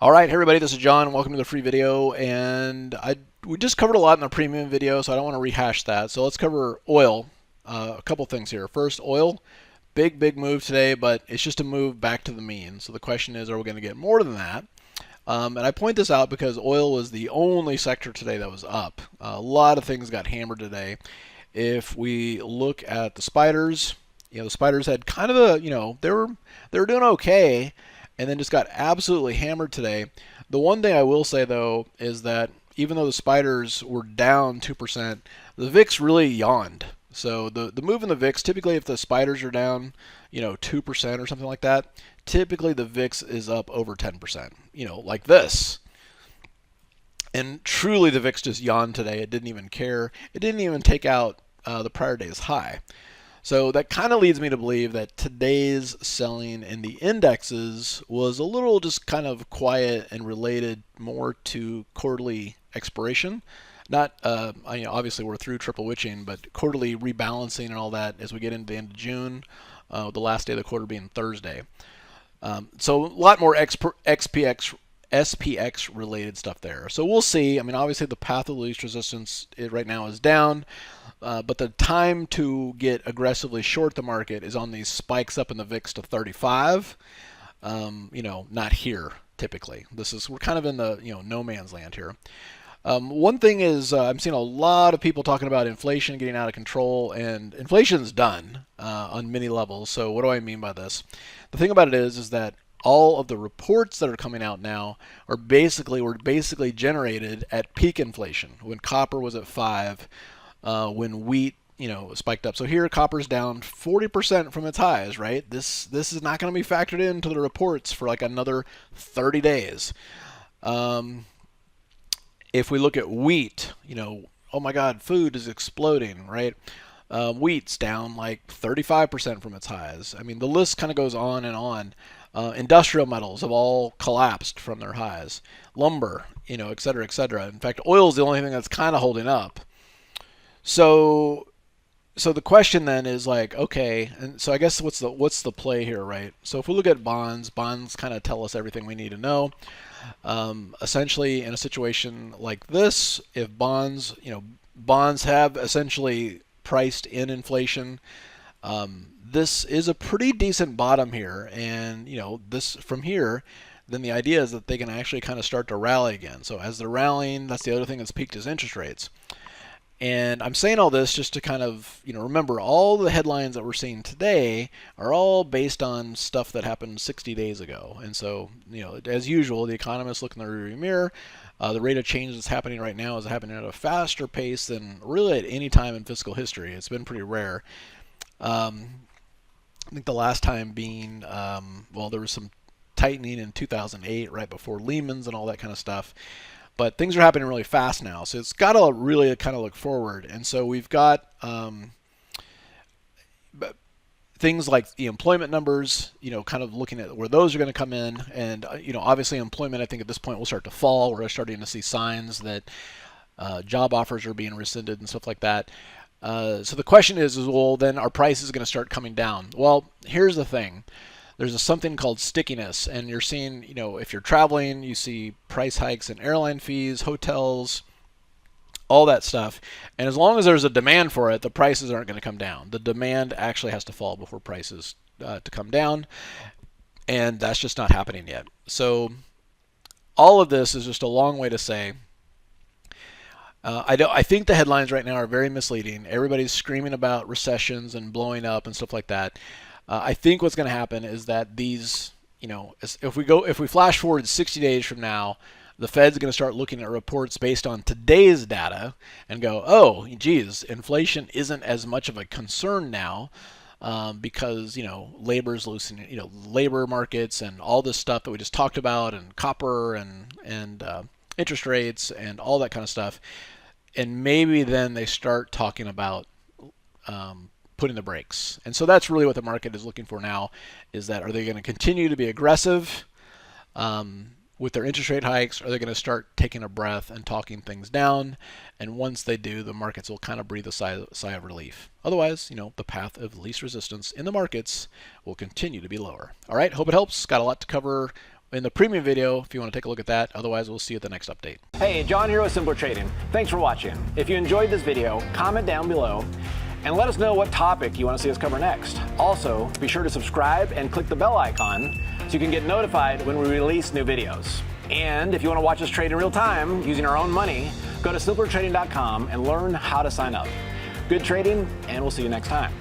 All right, hey everybody, this is John. Welcome to the free video. We just covered a lot in the premium video, so I don't want to rehash that. So let's cover oil. A couple things here. First, oil, big move today, but it's just a move back to the mean. So the question is, are we going to get more than that? And I point this out because oil was the only sector today that was up. A lot of things got hammered today. If we look at the spiders, the spiders had kind of a, they were doing okay, and then just got absolutely hammered today. The one thing I will say though is that even though the spiders were down 2%, the VIX really yawned. So the move in the VIX, typically if the spiders are down, 2% or something like that, typically the VIX is up over 10%, like this. And truly the VIX just yawned today. It didn't even care. It didn't even take out the prior day's high. So that kind of leads me to believe that today's selling in the indexes was a little just kind of quiet and related more to quarterly expiration. Not, obviously we're through triple witching, but quarterly rebalancing and all that as we get into the end of June, the last day of the quarter being Thursday. So a lot more SPX related stuff there. So we'll see. I mean, obviously the path of least resistance right now is down. But the time to get aggressively short the market is on these spikes up in the VIX to 35. Not here typically. We're kind of in the no man's land here. One thing is I'm seeing a lot of people talking about inflation getting out of control, and inflation's done on many levels. So what do I mean by this? The thing about it is that all of the reports that are coming out now were basically generated at peak inflation when copper was at 5. When wheat, spiked up. So here copper's down 40% from its highs, right? This is not going to be factored into the reports for like another 30 days. If we look at wheat, oh my God, food is exploding, right? Wheat's down like 35% from its highs. I mean, the list kind of goes on and on. Industrial metals have all collapsed from their highs. Lumber, et cetera, et cetera. In fact, oil is the only thing that's kind of holding up. So the question then is like, okay, and so I guess what's the play here, right? So if we look at bonds kind of tell us everything we need to know. Essentially, in a situation like this, if bonds have essentially priced in inflation, this is a pretty decent bottom here, and this from here. Then the idea is that they can actually kind of start to rally again. So as they're rallying, that's the other thing that's peaked is interest rates. And I'm saying all this just to kind of, remember all the headlines that we're seeing today are all based on stuff that happened 60 days ago. And so, as usual, the economists look in the rearview mirror. The rate of change that's happening right now is happening at a faster pace than really at any time in fiscal history. It's been pretty rare. I think the last time being, there was some tightening in 2008, right before Lehman's and all that kind of stuff. But things are happening really fast now, so it's got to really kind of look forward. And so we've got things like the employment numbers, kind of looking at where those are going to come in. And, obviously employment, I think at this point will start to fall. We're starting to see signs that job offers are being rescinded and stuff like that. So the question is, well, then our price is going to start coming down. Well, here's the thing. There's something called stickiness, and you're seeing, if you're traveling, you see price hikes in airline fees, hotels, all that stuff. And as long as there's a demand for it, the prices aren't going to come down. The demand actually has to fall before prices to come down, and that's just not happening yet. So all of this is just a long way to say I think the headlines right now are very misleading. Everybody's screaming about recessions and blowing up and stuff like that. I think what's going to happen is that these, if we flash forward 60 days from now, the Fed's going to start looking at reports based on today's data and go, oh, geez, inflation isn't as much of a concern now because labor's loosening, labor markets and all this stuff that we just talked about, and copper and interest rates and all that kind of stuff, and maybe then they start talking about putting the brakes. And so that's really what the market is looking for now, is that are they going to continue to be aggressive with their interest rate hikes? Are they going to start taking a breath and talking things down? And once they do, the markets will kind of breathe a sigh of relief. Otherwise, the path of least resistance in the markets will continue to be lower. All right, hope it helps. Got a lot to cover in the premium video if you want to take a look at that. Otherwise, we'll see you at the next update. Hey, John here with Simpler Trading. Thanks for watching. If you enjoyed this video, comment down below and let us know what topic you want to see us cover next. Also, be sure to subscribe and click the bell icon so you can get notified when we release new videos. And if you want to watch us trade in real time using our own money, go to simplertrading.com and learn how to sign up. Good trading, and we'll see you next time.